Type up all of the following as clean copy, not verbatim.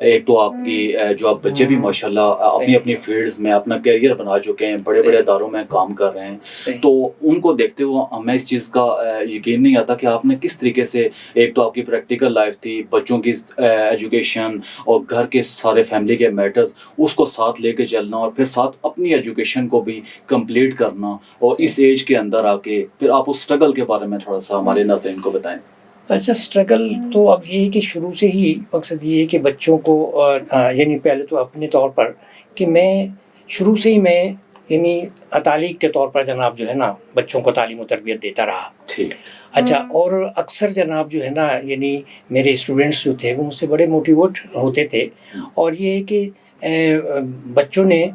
ایک تو آپ کی جو آپ بچے بھی ماشاءاللہ اپنی اپنی فیلڈز میں اپنا کیریئر بنا چکے ہیں, بڑے بڑے اداروں میں کام کر رہے ہیں, تو ان کو دیکھتے ہوئے ہمیں اس چیز کا یقین نہیں آتا کہ آپ نے کس طریقے سے, ایک تو آپ کی پریکٹیکل لائف تھی, بچوں کی ایجوکیشن اور گھر کے سارے فیملی کے میٹرز, اس کو ساتھ لے کے چلنا, اور پھر ساتھ اپنی ایجوکیشن کو بھی کمپلیٹ کرنا, اور اس ایج کے اندر آ کے پھر آپ اس اسٹرگل کے بارے میں تھوڑا سا ہمارے ناظرین کو بتائیں. اچھا, اسٹرگل تو اب یہ ہے کہ شروع سے ہی مقصد یہ ہے کہ بچوں کو یعنی پہلے تو اپنے طور پر کہ میں شروع سے ہی میں یعنی تعلیق کے طور پر جناب جو ہے نا بچوں کو تعلیم و تربیت دیتا رہا. ٹھیک. اچھا, اور اکثر جناب جو ہے نا یعنی میرے اسٹوڈنٹس جو تھے وہ مجھ سے بڑے موٹیویٹ ہوتے تھے, اور یہ ہے کہ بچوں نے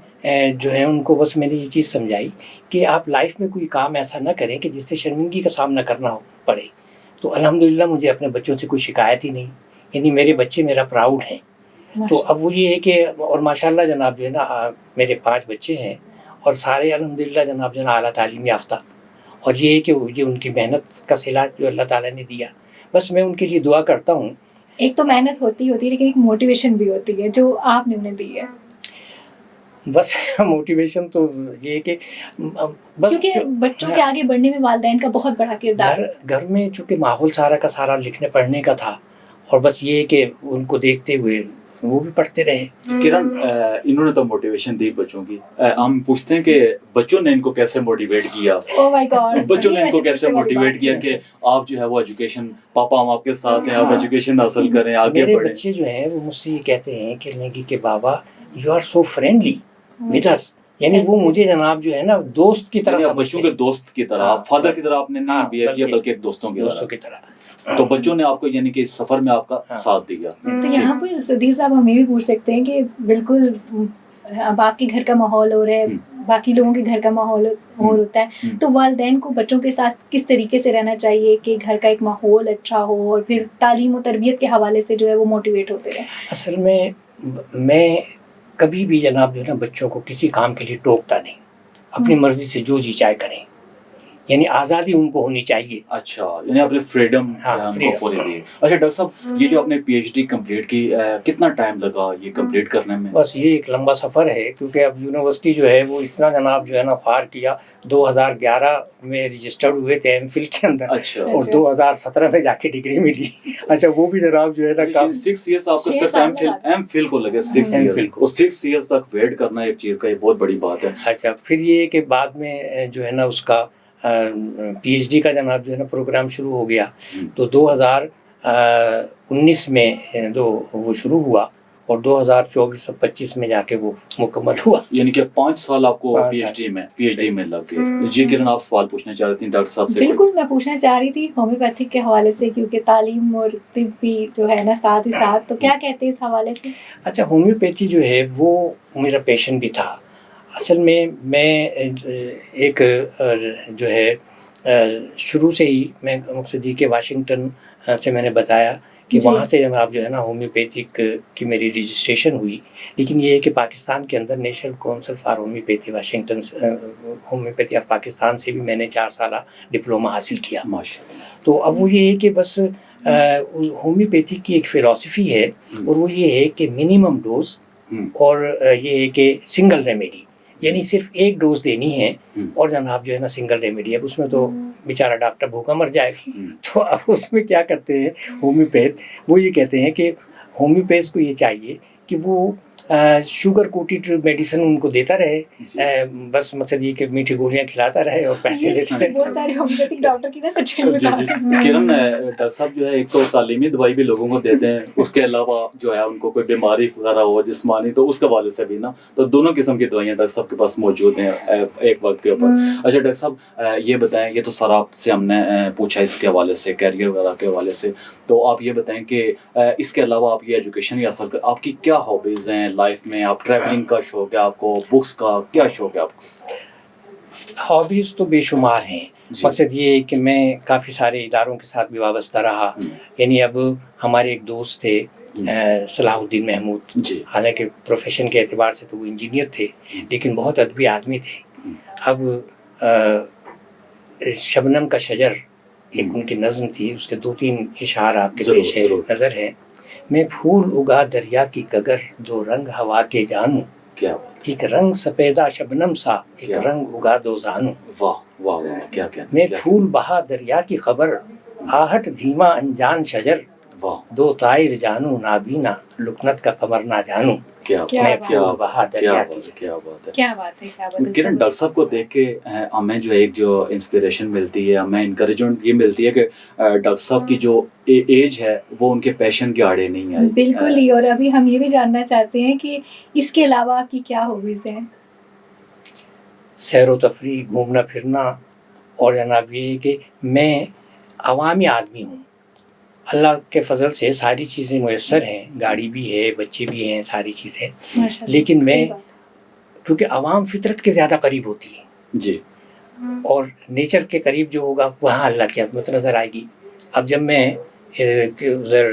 جو ہے ان کو بس میں نے یہ چیز سمجھائی کہ آپ لائف میں کوئی کام ایسا نہ کریں کہ جس سے شرمندگی کا سامنا کرنا پڑے. تو الحمدللہ مجھے اپنے بچوں سے کوئی شکایت ہی نہیں, یعنی میرے بچے میرا پراؤڈ ہیں. تو اب وہ یہ ہے کہ اور ماشاءاللہ جناب جو ہے نا میرے 5 بچے ہیں, اور سارے الحمدللہ جناب جو ہے نا اعلیٰ تعلیم یافتہ, اور یہ ہے کہ یہ ان کی محنت کا صلہ جو اللہ تعالیٰ نے دیا. بس میں ان کے لیے دعا کرتا ہوں. ایک تو محنت ہوتی ہے لیکن ایک موٹیویشن بھی ہوتی ہے جو آپ نے انہیں دی ہے. بس موٹیویشن تو یہ ہے کہ بس کیونکہ بچوں کے آگے بڑھنے میں والدین کا بہت بڑا کردار. گھر میں چونکہ ماحول سارا کا سارا لکھنے پڑھنے کا تھا, اور بس یہ ہے کہ ان کو دیکھتے ہوئے وہ بھی پڑھتے رہے. کرن, انہوں نے تو موٹیویشن دی بچوں کی, ہم پوچھتے ہیں کہ بچوں نے ان کو کیسے موٹیویٹ کیا. بچوں نے ان کو کیسے موٹیویٹ کیا کہ آپ جو ہے وہ ایجوکیشن, پاپا ہم آپ کے ساتھ ہیں, آپ ایجوکیشن حاصل کریں, آگے بڑھیں. میرے بچے جو ہیں وہ مجھ سے یہ کہتے ہیں کہ بابا you are so friendly with us, یعنی وہ مجھے جناب جو ہے نا دوست کی طرح, بچوں کے دوست کی طرح, فادر کی طرح آپ نے نہیں بیہیو کیا بلکہ ایک دوستوں کی طرح. تو بچوں نے آپ کو یعنی کہ اس سفر میں آپ کا ساتھ دیا. تو یہاں پر صدیق صاحب ہم یہ بھی پوچھ سکتے ہیں کہ بالکل اب آپ کے گھر کا ماحول ہو رہا ہے, باقی لوگوں کے گھر کا ماحول اور ہوتا ہے, تو والدین کو بچوں کے ساتھ کس طریقے سے رہنا چاہیے کہ گھر کا ایک ماحول اچھا ہو اور پھر تعلیم و تربیت کے حوالے سے جو ہے وہ موٹیویٹ ہوتے رہیں. اصل میں کبھی بھی جناب جو ہے نا بچوں کو کسی کام کے لیے ٹوکتا نہیں, اپنی مرضی سے جو جی چاہے کریں, یعنی آزادی ان کو ہونی چاہیے. اچھا, یعنی آپ نے فریڈم پوری دی. اچھا ڈاکٹر صاحب, یہ جو آپ نے پی ایچ ڈی کمپلیٹ کی, کتنا ٹائم لگا یہ کمپلیٹ کرنے میں؟ بس یہ ایک لمبا سفر ہے, کیونکہ اب یونیورسٹی جو ہے وہ اتنا جناب جو ہے نا فار کیا. 2011 میں رجسٹرڈ ہوئے تھے ایم فل کے اندر, اور 2017 میں جا کے ڈگری ملی. اچھا, وہ بھی جناب جو ہے نا 6 ایئرس آپ کو صرف ایم فل کو لگے, 6 ایئرس, اور 6 ایئرس تک ویٹ کرنا ایک چیز کا یہ بہت بڑی بات ہے. اچھا, پھر یہ کہ بعد میں جو ہے نا اس کا پی ایچ ڈی کا جناب جو ہے نا پروگرام شروع ہو گیا. تو 2019 میں وہ شروع ہوا, اور 2024-25 میں جا کے وہ مکمل ہوا. یعنی کہ 5 سال آپ کو پی ایچ ڈی میں لگ گئے. جی کرن, آپ سوال پوچھنا چاہ رہی تھیں ڈاکٹر صاحب سے؟ بالکل, میں پوچھنا چاہ رہی تھی ہومیوپیتھک کے حوالے سے, کیونکہ تعلیم اور طب بھی جو ہے نا ساتھ ہی ساتھ, تو کیا کہتے ہیں اس حوالے سے؟ اچھا, ہومیوپیتھی جو ہے وہ میرا پیشن بھی تھا. اصل میں ایک جو ہے شروع سے ہی میں مقصد یہ کہ واشنگٹن سے میں نے بتایا کہ وہاں سے جناب جو ہے نا ہومیوپیتھک کی میری رجسٹریشن ہوئی. لیکن یہ ہے کہ پاکستان کے اندر national council for homeopathy Washington homeopathy of Pakistan سے بھی میں نے 4 سالہ ڈپلوما حاصل کیا. تو اب وہ یہ ہے کہ بس ہومیوپیتھی کی ایک فلاسفی ہے, اور وہ یہ ہے کہ منیمم ڈوز, اور یہ ہے کہ سنگل ریمیڈی, یعنی صرف ایک ڈوز دینی ہے, اور جناب جو ہے نا سنگل ریمیڈی. اب اس میں تو بیچارہ ڈاکٹر بھوکا مر جائے گا. تو اب اس میں کیا کرتے ہیں ہومیوپیتھ, وہ یہ کہتے ہیں کہ ہومیوپیتھ کو یہ چاہیے کہ وہ شوگر کوٹیڈ میڈیسن ان کو دیتا رہے, بس مقصد یہ کہ میٹھی گولیاں کھلاتا رہے اور پیسے لیتا رہے. بہت سارے ہومیوپیتھک ڈاکٹر کی نا سچائی بتا رہے ہیں. کرن, ڈاکٹر صاحب جو ہے ایک تو تعلیمی دوائی بھی لوگوں کو دیتے ہیں, اس کے علاوہ جو ہے ان کو کوئی بیماری وغیرہ ہو جسمانی, تو اس کے حوالے سے بھی نا, تو دونوں قسم کی دوائیاں ڈاکٹر صاحب کے پاس موجود ہیں ایک وقت کے اوپر. اچھا ڈاکٹر صاحب یہ بتائیں, یہ تو سارا آپ سے ہم نے پوچھا اس کے حوالے سے, کیریئر وغیرہ کے حوالے سے, تو آپ یہ بتائیں کہ اس کے علاوہ آپ یہ ایجوکیشن ہی حاصل کر, آپ کی کیا ہابیز ہیں لائف میں؟ آپ ٹریولنگ کا شوق ہے آپ کو, بکس کا کیا شوق ہے آپ کو؟ ہابیز تو بے شمار ہیں. مقصد یہ ہے کہ میں کافی سارے اداروں کے ساتھ بھی وابستہ رہا. یعنی اب ہمارے ایک دوست تھے صلاح الدین محمود, حالانکہ پروفیشن کے اعتبار سے تو وہ انجینئر تھے, لیکن بہت ادبی آدمی تھے. اب شبنم کا شجر ایک ان کی نظم تھی, اس کے 2-3 اشعار آپ کے پیش نظر ہیں. میں پھول اگا دریا کی گگر، دو رنگ ہوا کے جانوں، کیا ایک رنگ سپیدہ شبنم سا، ایک رنگ اگا دو زانوں. واہ واہ واہ، کیا کیا میں پھول بہا دریا کی خبر، آہٹ دھیما انجان شجر، دو طائر جانوں نابینا، لکنت کا قمر نہ جانوں. کرن ڈاکٹر صاحب کو دیکھ کے ہمیں جو ایک جو انسپریشن ملتی ہے، ہمیں انکریجمنٹ یہ ملتی ہے کہ ڈاکٹر صاحب کی جو ایج ہے وہ ان کے پیشن کے آڑے نہیں ہے. بالکل ہی. اور ابھی ہم یہ بھی جاننا چاہتے ہیں کہ اس کے علاوہ آپ کی کیا ہابیز ہیں؟ سیر و تفریح، گھومنا پھرنا، اور جناب یہ کہ میں عوامی آدمی ہوں. اللہ کے فضل سے ساری چیزیں میسر ہیں، گاڑی بھی ہے، بچے بھی ہیں، ساری چیزیں. لیکن میں کیونکہ عوام فطرت کے زیادہ قریب ہوتی ہے جی، اور نیچر کے قریب جو ہوگا وہاں اللہ کی عظمت نظر آئے گی. اب جب میں ادھر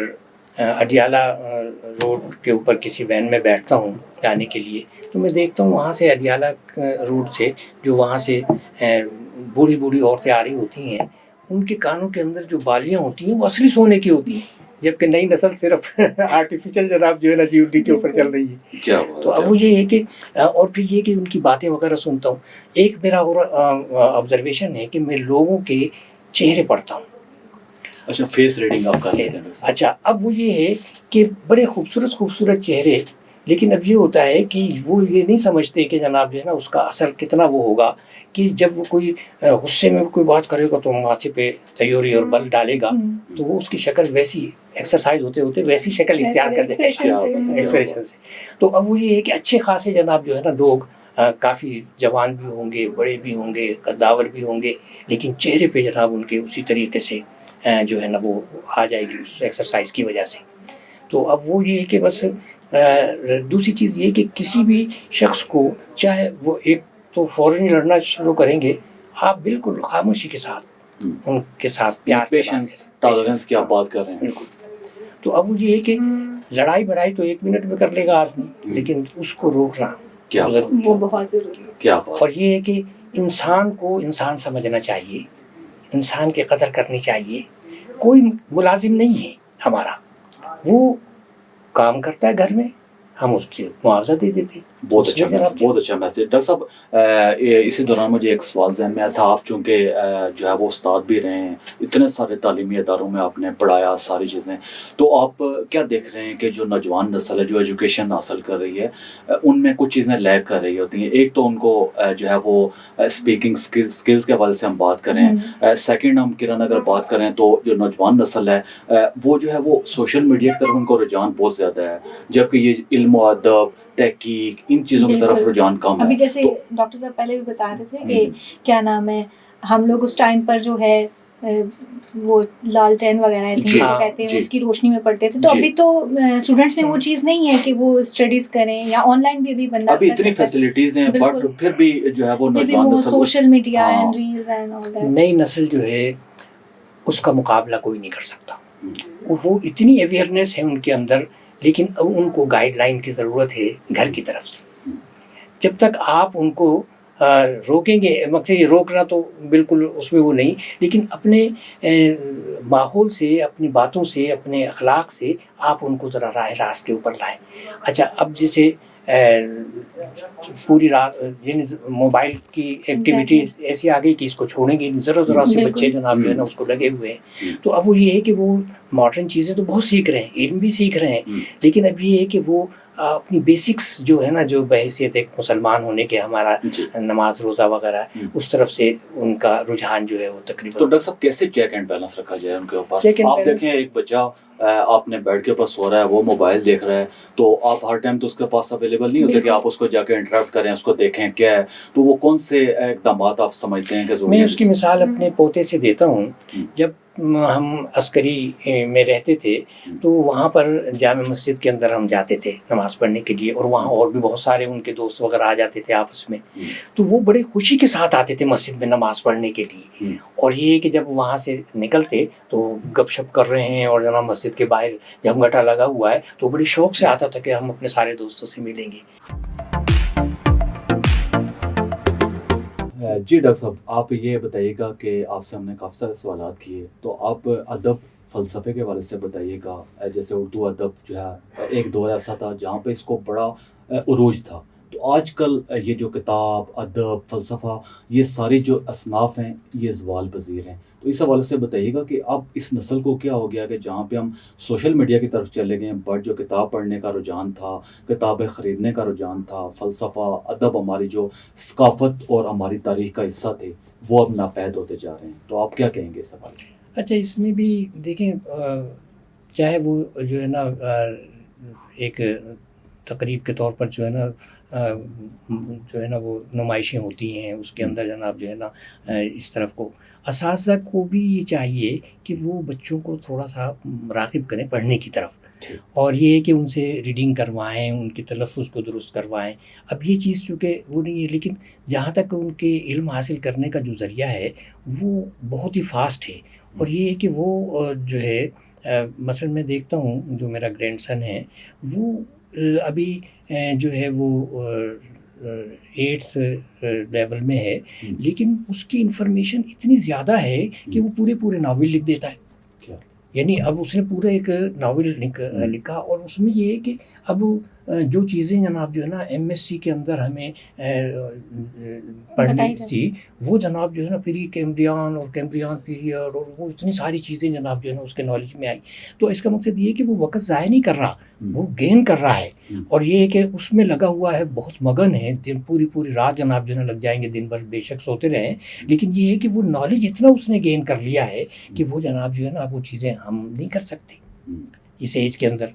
اڈیالہ روڈ کے اوپر کسی وین میں بیٹھتا ہوں جانے کے لیے، تو میں دیکھتا ہوں وہاں سے اڈیالہ روڈ سے جو وہاں سے بوڑھی بوڑھی عورتیں آ رہی ہوتی ہیں، ان کے کانوں کے اندر جو بالیاں ہوتی ہیں وہ اصلی سونے کی ہوتی ہیں، جبکہ نئی نسل صرف آرٹیفیشل جناب جو ہے نا جیوٹی کے اوپر چل رہی ہے. تو اب وہ یہ ہے کہ اور پھر یہ کہ ان کی باتیں وغیرہ سنتا ہوں. ایک میرا اور آبزرویشن ہے کہ میں لوگوں کے چہرے پڑھتا ہوں. اچھا، فیس ریڈنگ آپ کر لیتے ہیں؟ اچھا، اب وہ یہ ہے کہ بڑے خوبصورت خوبصورت چہرے، لیکن اب یہ ہوتا ہے کہ وہ یہ نہیں سمجھتے کہ جناب جو ہے نا اس کا اثر کتنا وہ ہوگا کہ جب وہ کوئی غصے میں کوئی بات کرے گا تو ماتھے پہ تیوری اور بل ڈالے گا تو وہ اس کی شکل ویسی ایکسرسائز ہوتے ہوتے ویسی شکل اختیار کر دے ایکسپریشن سے. تو اب وہ یہ ہے کہ اچھے خاصے جناب جو ہے نا لوگ کافی جوان بھی ہوں گے، بڑے بھی ہوں گے، قداور بھی ہوں گے، لیکن چہرے پہ جناب ان کے اسی طریقے سے جو ہے نا وہ آ جائے گی اس ایکسرسائز کی وجہ سے. تو اب وہ یہ ہے کہ بس دوسری چیز یہ کہ کسی بھی شخص کو چاہے وہ ایک تو فوراً ہی لڑنا شروع کریں گے، آپ بالکل خاموشی کے ساتھ ان کے ساتھ پیار سے ٹالرنس کی آپ بات کر رہے ہیں. بالکل. تو اب یہ ہے کہ لڑائی بڑائی تو 1 منٹ میں کر لے گا آدمی، لیکن اس کو روکنا وہ بہت ضروری ہے. کیا اور یہ ہے کہ انسان کو انسان سمجھنا چاہیے، انسان کی قدر کرنی چاہیے. کوئی ملازم نہیں ہے ہمارا، وہ کام کرتا ہے گھر میں، ہم اس کی معاوضہ دے دیتے. بہت اچھا میسج. ڈاکٹر صاحب اسی دوران مجھے ایک سوال ذہن میں آیا تھا. آپ چونکہ جو ہے وہ استاد بھی رہے ہیں، اتنے سارے تعلیمی اداروں میں آپ نے پڑھایا ساری چیزیں، تو آپ کیا دیکھ رہے ہیں کہ جو نوجوان نسل ہے جو ایجوکیشن حاصل کر رہی ہے ان میں کچھ چیزیں لیک کر رہی ہوتی ہیں. ایک تو ان کو جو ہے وہ اسپیکنگ اسکلز کے حوالے سے ہم بات کریں. سیکنڈ ہم کرن اگر بات کریں تو جو نوجوان نسل ہے وہ جو ہے وہ سوشل میڈیا کی طرف ان کو رجحان بہت زیادہ ہے، جبکہ یہ علم و ادب، تحقیق، ان چیزوں کی طرف رجحان کم ہے. ابھی جیسے ڈاکٹر صاحب پہلے بھی بتا رہے تھے کہ کیا نام ہے، ہم لوگ اس ٹائم پر جو ہے وہ لالٹین وغیرہ کہتے ہیں اس کی روشنی میں پڑھتے تھے. تو ابھی تو اسٹوڈنٹس میں وہ چیز نہیں ہے کہ وہ اسٹڈیز کریں، یا آن لائن بھی بندہ ابھی اتنی فیسلٹیز ہیں، بٹ پھر بھی جو ہے وہ نوجوان نسل social media and reels and all that. نئی نسل جو ہے اس کا مقابلہ کوئی نہیں کر سکتا. وہ اتنی اویئرنیس ہے ان کے اندر، لیکن ان کو گائیڈ لائن کی ضرورت ہے گھر کی طرف سے. جب تک آپ ان کو روکیں گے، مقصد یہ روکنا تو بالکل اس میں وہ نہیں، لیکن اپنے ماحول سے، اپنی باتوں سے، اپنے اخلاق سے آپ ان کو ذرا راہ راست کے اوپر لائیں. اچھا، اب جیسے پوری رات موبائل کی ایکٹیویٹی ایسی آ گئی کہ اس کو چھوڑیں گے، ذرا سے بچے جناب جو ہے نا اس کو لگے ہوئے ہیں. تو اب وہ یہ ہے کہ وہ ماڈرن چیزیں تو بہت سیکھ رہے ہیں، علم بھی سیکھ رہے ہیں، لیکن اب یہ ہے کہ وہ اپنی بیسکس جو ہے نا، جو بحیثیت ایک مسلمان ہونے کے ہمارا نماز روزہ وغیرہ اس طرف سے ان کا رجحان جو ہے وہ تقریباً. تو ڈاکٹر صاحب کیسے چیک اینڈ بیلنس رکھا جائے ان کے اوپر؟ آپ دیکھیں ایک بچہ آپ نے بیڈ کے اوپر سو رہا ہے، وہ موبائل دیکھ رہا ہے، تو آپ ہر ٹائم تو اس کے پاس اویلیبل نہیں ہوتے کہ آپ اس کو جا کے انٹرپٹ کریں، اس کو دیکھیں کیا ہے. تو وہ کون سے اقدامات آپ سمجھتے ہیں کہ ضروری ہیں؟ میں اس کی مثال اپنے پوتے سے دیتا ہوں. جب ہم عسکری میں رہتے تھے تو وہاں پر جامع مسجد کے اندر ہم جاتے تھے نماز پڑھنے کے لیے، اور وہاں اور بھی بہت سارے ان کے دوست وغیرہ آ جاتے تھے آپس میں. تو وہ بڑے خوشی کے ساتھ آتے تھے مسجد میں نماز پڑھنے کے لیے. اور یہ کہ جب وہاں سے نکلتے تو گپ شپ کر رہے ہیں، اور جناب مسجد کے باہر جب گھٹا لگا ہوا ہے تو بڑی شوق سے آتا تھا کہ ہم اپنے سارے دوستوں سے ملیں گے. جی ڈاکٹر صاحب، آپ یہ بتائیے گا کہ آپ سے ہم نے کافی سارے سوالات کیے، تو آپ ادب فلسفے کے حوالے سے بتائیے گا. جیسے اردو ادب جو ہے ایک دور ایسا تھا جہاں پہ اس کو بڑا عروج تھا, تو آج کل یہ جو کتاب, ادب, فلسفہ, یہ ساری جو اصناف ہیں یہ زوال پذیر ہیں. تو اس حوالے سے بتائیے گا کہ اب اس نسل کو کیا ہو گیا کہ جہاں پہ ہم سوشل میڈیا کی طرف چلے گئے, بٹ جو کتاب پڑھنے کا رجحان تھا, کتابیں خریدنے کا رجحان تھا, فلسفہ, ادب, ہماری جو ثقافت اور ہماری تاریخ کا حصہ تھے, وہ اب ناپید ہوتے جا رہے ہیں. تو آپ کیا کہیں گے اس حوالے سے؟ اچھا, اس میں بھی دیکھیں, چاہے وہ جو ہے نا ایک تقریب کے طور پر جو ہے نا وہ نمائشیں ہوتی ہیں, اس کے اندر جناب جو ہے نا اس طرف کو اساتذہ کو بھی یہ چاہیے کہ وہ بچوں کو تھوڑا سا راغب کریں پڑھنے کی طرف, اور یہ کہ ان سے ریڈنگ کروائیں, ان کے تلفظ کو درست کروائیں. اب یہ چیز چونکہ وہ نہیں ہے, لیکن جہاں تک ان کے علم حاصل کرنے کا جو ذریعہ ہے وہ بہت ہی فاسٹ ہے. اور یہ ہے کہ وہ جو ہے مثلا میں دیکھتا ہوں جو میرا گرینڈ سن ہے وہ ابھی جو ہے وہ 8th لیول میں ہے, لیکن اس کی انفارمیشن اتنی زیادہ ہے کہ وہ پورے ناول لکھ دیتا ہے. یعنی اب اس نے پورا ایک ناول لکھا, اور اس میں یہ ہے کہ اب جو چیزیں جناب جو ہے نا ایم ایس سی کے اندر ہمیں پڑھنی تھی, وہ جناب جو ہے نا پری کیمبریان اور کیمبریان پیریڈ اور وہ اتنی ساری چیزیں جناب جو ہے نا اس کے نالج میں آئی. تو اس کا مقصد یہ ہے کہ وہ وقت ضائع نہیں کر رہا, وہ گین کر رہا ہے, اور یہ ہے کہ اس میں لگا ہوا ہے, بہت مگن ہے, دن پوری رات جناب جو ہے نا لگ جائیں گے, دن بھر بے شک سوتے رہیں, لیکن یہ ہے کہ وہ نالج اتنا اس نے گین کر لیا ہے کہ وہ جناب جو ہے نا وہ چیزیں ہم نہیں کر سکتے اس ایج کے اندر.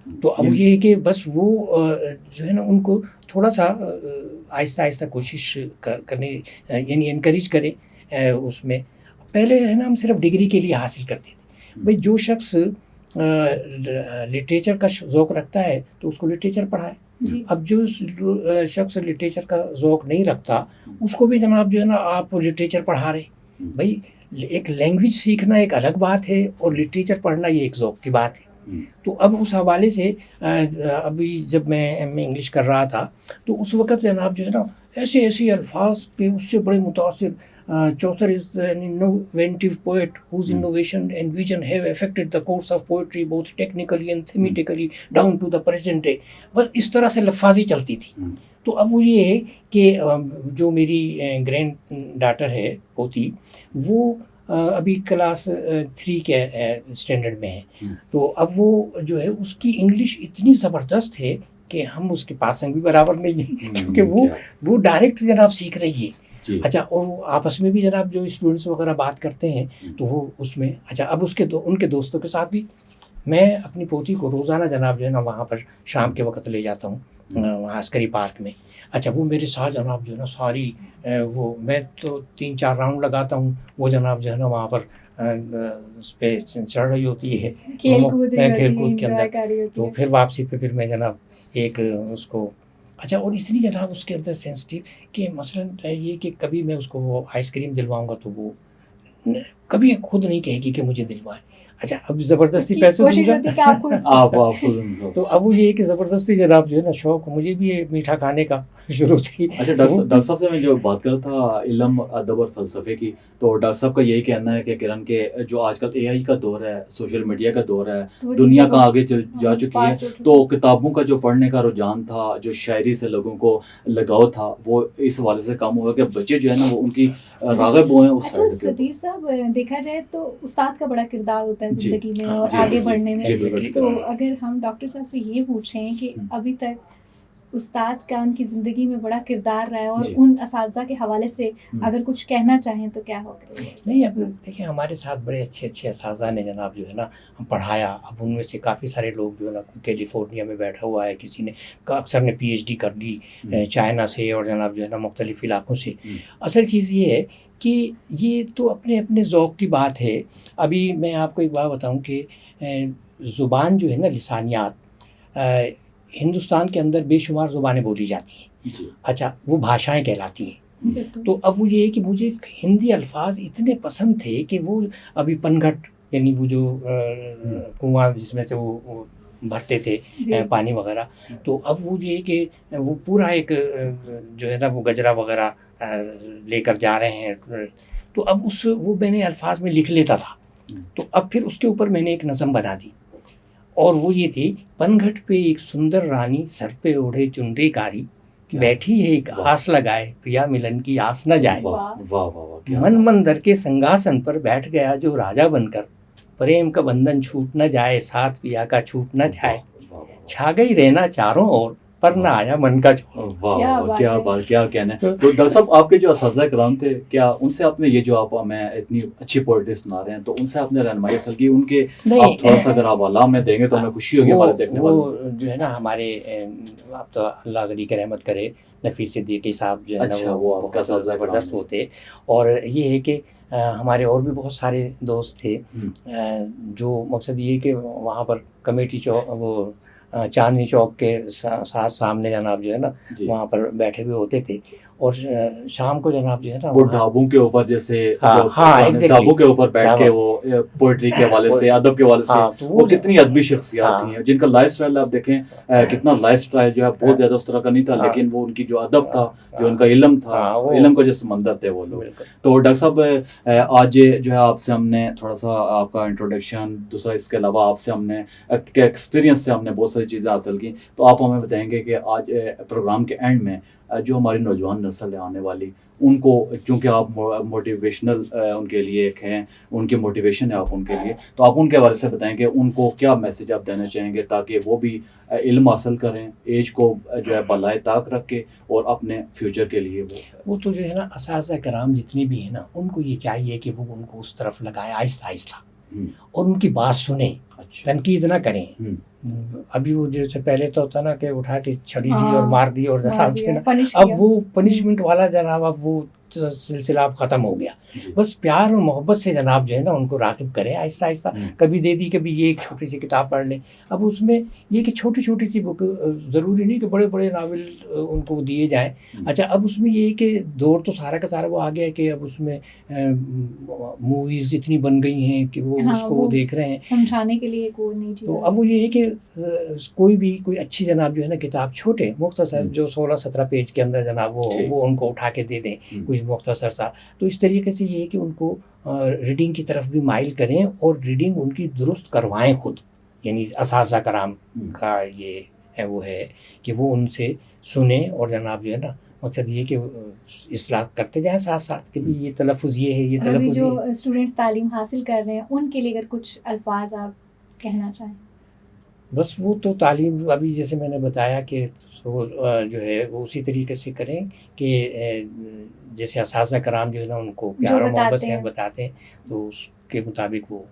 تو اب یہ ہے کہ بس وہ جو ہے نا ان کو تھوڑا سا آہستہ کوشش کرنے, یعنی انکریج کریں اس میں. پہلے ہے نا ہم صرف ڈگری کے لیے حاصل کرتے تھے. بھائی جو شخص لٹریچر کا ذوق رکھتا ہے تو اس کو لٹریچر پڑھائے. اب جو شخص لٹریچر کا ذوق نہیں رکھتا اس کو بھی جناب جو ہے نا آپ لٹریچر پڑھا رہے. بھائی ایک لینگویج سیکھنا ایک الگ بات ہے, اور لٹریچر پڑھنا یہ ایک ذوق کی بات ہے. تو اب اس حوالے سے ابھی جب میں ایم اے انگلش کر رہا تھا تو اس وقت جناب جو ہے نا ایسے الفاظ پہ اس سے بڑے متاثر. Chaucer is an innovative poet whose innovation and vision have affected the course of poetry both technically and thematically down to the present day. بس اس طرح سے لفاظی چلتی تھی. تو اب وہ یہ ہے کہ جو میری گرینڈ ڈاٹر ہے پوتی, وہ ابھی کلاس 3 کے اسٹینڈرڈ میں ہے. تو اب وہ جو ہے اس کی انگلش اتنی زبردست ہے کہ ہم اس کے پاس بھی برابر نہیں ہیں, کیونکہ وہ ڈائریکٹ جناب سیکھ رہی ہے. اچھا, اور وہ آپس میں بھی جناب جو اسٹوڈنٹس وغیرہ بات کرتے ہیں تو وہ اس میں اچھا. اب اس کے ان کے دوستوں کے ساتھ بھی میں اپنی پوتی کو روزانہ جناب جو ہے نا وہاں پر شام کے وقت لے جاتا ہوں, وہاں عسکری پارک میں. اچھا, وہ میرے ساتھ جناب جو ہے نا ساری وہ میں تو 3-4 راؤنڈ لگاتا ہوں, وہ جناب جو ہے نا وہاں پر اس پہ چڑھ رہی ہوتی ہے کھیل کود کے اندر. تو پھر واپسی پہ پھر میں جناب ایک اس کو اچھا, اور اتنی جناب اس کے اندر سینسٹیو کہ مثلا یہ کہ کبھی میں اس کو آئس کریم دلواؤں گا تو وہ کبھی خود نہیں کہے گی کہ مجھے دلوائے. اچھا, اب زبردستی پیسے تو اب وہ یہ کہ زبردستی جناب جو ہے نا شوق مجھے بھی میٹھا کھانے کا شروع سے. اچھا ڈاکٹر صاحب سے میں جو بات کر رہا تھا علم, ادب اور فلسفے کی, تو ڈاکٹر صاحب کا یہی کہنا ہے کہ کرن کے جو آج کل اے آئی کا دور ہے, سوشل میڈیا کا دور ہے, دنیا کا آگے جا چکی ہے, تو کتابوں کا جو پڑھنے کا رجحان تھا, جو شاعری سے لوگوں کو لگاؤ تھا, وہ اس حوالے سے کم ہوا کہ بچے جو ہے نا وہ ان کی راغب ہوئے ہیں اس سائڈ. اچھا ستیر صاحب, دیکھا جائے تو استاد کا بڑا کردار ہوتا ہے زندگی میں اور آگے بڑھنے میں. تو اگر ہم ڈاکٹر صاحب سے یہ پوچھیں کہ ابھی تک استاد کا ان کی زندگی میں بڑا کردار رہا ہے, اور ان اساتذہ کے حوالے سے اگر کچھ کہنا چاہیں تو کیا ہوگا؟ نہیں, اب دیکھیں ہمارے ساتھ بڑے اچھے اساتذہ نے جناب جو ہے نا پڑھایا. اب ان میں سے کافی سارے لوگ جو ہے نا کیلیفورنیا میں بیٹھا ہوا ہے, کسی نے اکثر نے پی ایچ ڈی کر لی چائنا سے اور جناب جو ہے نا مختلف علاقوں سے. اصل چیز یہ ہے کہ یہ تو اپنے ذوق کی بات ہے. ابھی میں آپ کو ایک بات بتاؤں کہ زبان جو ہے نا لسانیات, ہندوستان کے اندر بے شمار زبانیں بولی جاتی ہیں. اچھا, وہ بھاشائیں کہلاتی ہیں. تو اب وہ یہ ہے کہ مجھے ہندی الفاظ اتنے پسند تھے کہ وہ ابھی پنگھٹ, یعنی وہ جو کنواں جس میں سے وہ بھرتے تھے پانی وغیرہ, تو اب وہ یہ ہے کہ وہ پورا ایک جو ہے نا وہ گجرا وغیرہ لے کر جا رہے ہیں. تو اب وہ میں نے الفاظ میں لکھ لیتا تھا. تو اب پھر اس کے اوپر میں نے ایک نظم بنا دی اور وہ یہ تھی: پنگھٹ پہ ایک سندر رانی سر پہ اوڑھے چنری کاری بیٹھی ہے ایک آس لگائے پیا ملن کی آس نہ جائے. من مندر کے سنگاسن پر بیٹھ گیا جو راجا بن کر پریم کا بندھن چھوٹ نہ جائے ساتھ پیا کا چھوٹ نہ جائے. چھا گئی رہنا چاروں اور پر نہ آیا من کا جو. کیا بات، کیا کہنا ہے. تو ڈاکٹر صاحب آپ کے جو اساتذہ کرام تھے، کیا ان سے آپ نے یہ جو آپ ہمیں اتنی اچھی پوئٹری سنا رہے ہیں تو ان سے آپ نے رہنمائی حاصل کی؟ ان کے آپ تھوڑا سا اگر حوالہ میں دیں گے تو ہمیں خوشی ہوگی ہمارے دیکھنے والوں. وہ جو ہے نا ہمارے آپ تو اللہ علی کی رحمت کرے، نفیس صدیقی صاحب جو ہے نا وہ بہت زبردست ہوتے. اور یہ ہے کہ ہمارے اور بھی بہت سارے دوست تھے جو مقصد یہ کہ وہاں پر کمیٹی چوک، وہ چاندنی چوک کے ساتھ سامنے جناب جو ہے نا وہاں پر بیٹھے ہوئے ہوتے تھے. اور شام کو جناب جو ہے نا وہ ڈھابوں کے اوپر جیسے ڈھابوں کے اوپر بیٹھ کے وہ پوئٹری کے حوالے سے، ادب کے حوالے سے، وہ کتنی ادبی شخصیات تھیں جن کا لائف سٹائل آپ دیکھیں کتنا لائف سٹائل جو ہے بہت زیادہ اس طرح کا نہیں تھا، لیکن وہ ان کی جو ادب تھا، جو ان کا علم تھا، علم کا جو سمندر تھے وہ لوگ. تو ڈاکٹر صاحب آج جو ہے آپ سے ہم نے تھوڑا سا آپ کا انٹروڈکشن، دوسرا اس کے علاوہ آپ سے ہم نے ایکسپیرینس سے ہم نے بہت ساری چیزیں حاصل کی. تو آپ ہمیں بتائیں گے کہ آج پروگرام کے اینڈ میں جو ہماری نوجوان نسل ہے آنے والی، ان کو، چونکہ آپ موٹیویشنل ان کے لیے ایک ہیں، ان کی موٹیویشن ہے آپ ان کے لیے، تو آپ ان کے حوالے سے بتائیں کہ ان کو کیا میسج آپ دینا چاہیں گے تاکہ وہ بھی علم حاصل کریں، ایج کو جو ہے بالائے طاق رکھ کے اور اپنے فیوچر کے لیے وہ تو جو ہے نا اساتذہ کرام جتنے بھی ہیں نا ان کو یہ چاہیے کہ وہ ان کو اس طرف لگائے آہستہ آہستہ اور ان کی بات سنیں، تنقید نہ کریں. ابھی وہ جیسے پہلے تو ہوتا نا کہ اٹھا کے چھڑی دی اور مار دی اور جناب جو ہے نا، اب وہ پنشمنٹ والا جناب اب وہ سلسلہ اب ختم ہو گیا. بس پیار اور محبت سے جناب جو ہے نا ان کو راغب کریں آہستہ آہستہ. کبھی دے دی، کبھی یہ ایک چھوٹی سی کتاب پڑھ لیں. اب اس میں یہ کہ چھوٹی چھوٹی سی بک، ضروری نہیں کہ بڑے بڑے ناول ان کو دیے جائیں. اچھا اب اس میں یہ کہ دور تو سارا کا سارا وہ آ گیا ہے کہ اب اس میں موویز اتنی بن گئی ہیں کہ وہ اس کو وہ دیکھ رہے ہیں سمجھانے کے لیے کوئی نہیں چیز. تو اب وہ یہ ہے کہ کوئی اچھی جناب جو ہے نا کتاب چھوٹے مختصر جو 16-17 پیج کے اندر جناب وہ ان کو اٹھا کے دے دیں کوئی مختصر سا. تو اس طریقے سے یہ ہے کہ ان کو ریڈنگ کی طرف بھی مائل کریں اور ریڈنگ ان کی درست کروائیں خود. یعنی اساتذہ کرام کا یہ ہے وہ ہے کہ وہ ان سے سنیں اور جناب جو ہے نا مقصد یہ کہ اصلاح کرتے جائیں ساتھ ساتھ کہ یہ تلفظ یہ ہے، یہ تلفظ. جو اسٹوڈنٹس تعلیم حاصل کر رہے ہیں ان کے لیے اگر کچھ الفاظ آپ کہنا چاہیں. بس وہ تو تعلیم ابھی جیسے میں نے بتایا کہ وہ جو ہے وہ اسی طریقے سے کریں کہ جیسے اساتذہ کرام جو ہے نا ان کو پیار اور محبت سے بتاتے ہیں تو اس کے مطابق وہ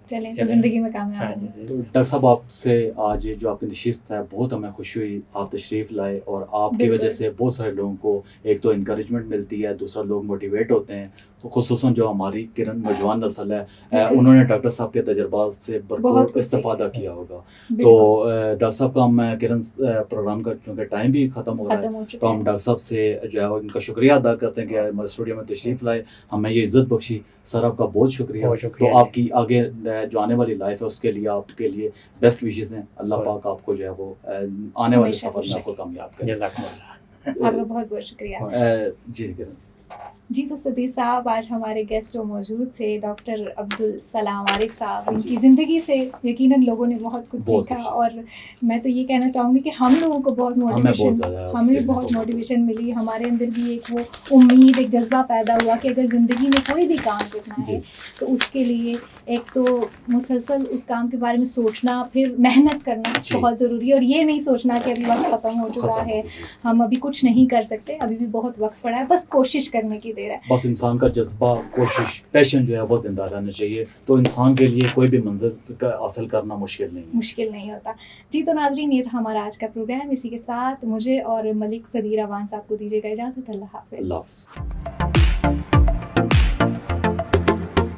چلیں تو زندگی میں کامیاب ہوں. تو ڈاکٹر صاحب آپ سے آج جو آپ کی نشست ہے بہت ہمیں خوشی ہوئی، آپ تشریف لائے اور آپ کی وجہ سے بہت سارے لوگوں کو ایک تو انکریجمنٹ ملتی ہے، دوسرا لوگ موٹیویٹ ہوتے ہیں. تو خصوصاً جو ہماری کرن نوجوان نسل ہے انہوں نے ڈاکٹر صاحب کے تجربات سے بھرپور استفادہ کیا ہوگا. تو ڈاکٹر صاحب کا ہم کرن پروگرام کا چونکہ ٹائم بھی ختم ہو رہا ہے تو ہم ڈاکٹر صاحب سے جو ہے ان کا شکریہ ادا کرتے ہیں کہ ہمارے اسٹوڈیو میں تشریف لائے، ہمیں یہ عزت بخشی. سر آپ کا بہت شکریہ. تو آپ کی آگے جو آنے والی لائف ہے اس کے لیے آپ کے لیے بیسٹ وشز ہیں. اللہ پاک آپ کو جو ہے وہ آنے والے سفر میں آپ کو کامیاب کرے. جزاک اللہ. آپ کا بہت بہت شکریہ. جی کرن جی. تو صدیق صاحب آج ہمارے گیسٹ جو موجود تھے ڈاکٹر عبدالسلام عارف صاحب، ان کی زندگی سے یقیناً لوگوں نے بہت کچھ سیکھا اور میں تو یہ کہنا چاہوں گی کہ ہم لوگوں کو بہت موٹیویشن ملی. ہمارے اندر بھی ایک وہ امید، ایک جذبہ پیدا ہوا کہ اگر زندگی میں کوئی بھی کام کرنا ہے تو اس کے لیے ایک تو مسلسل اس کام کے بارے میں سوچنا، پھر محنت کرنا بہت ضروری ہے. اور یہ نہیں سوچنا کہ ابھی وقت ختم ہو چکا ہے، ہم ابھی کچھ نہیں کر سکتے، ابھی بھی بہت وقت پڑا ہے، بس کوشش کرنے کی دیر ہے. بس انسان کا جذبہ، کوشش، پیشن جو ہے وہ زندہ رہنا چاہیے تو انسان کے لیے کوئی بھی منزل حاصل کرنا مشکل نہیں ہوتا. جی. تو ناظرین یہ تھا ہمارا آج کا پروگرام. اسی کے ساتھ مجھے اور ملک صدیر اوان صاحب کو دیجیے گا اجازت. اللہ حافظ.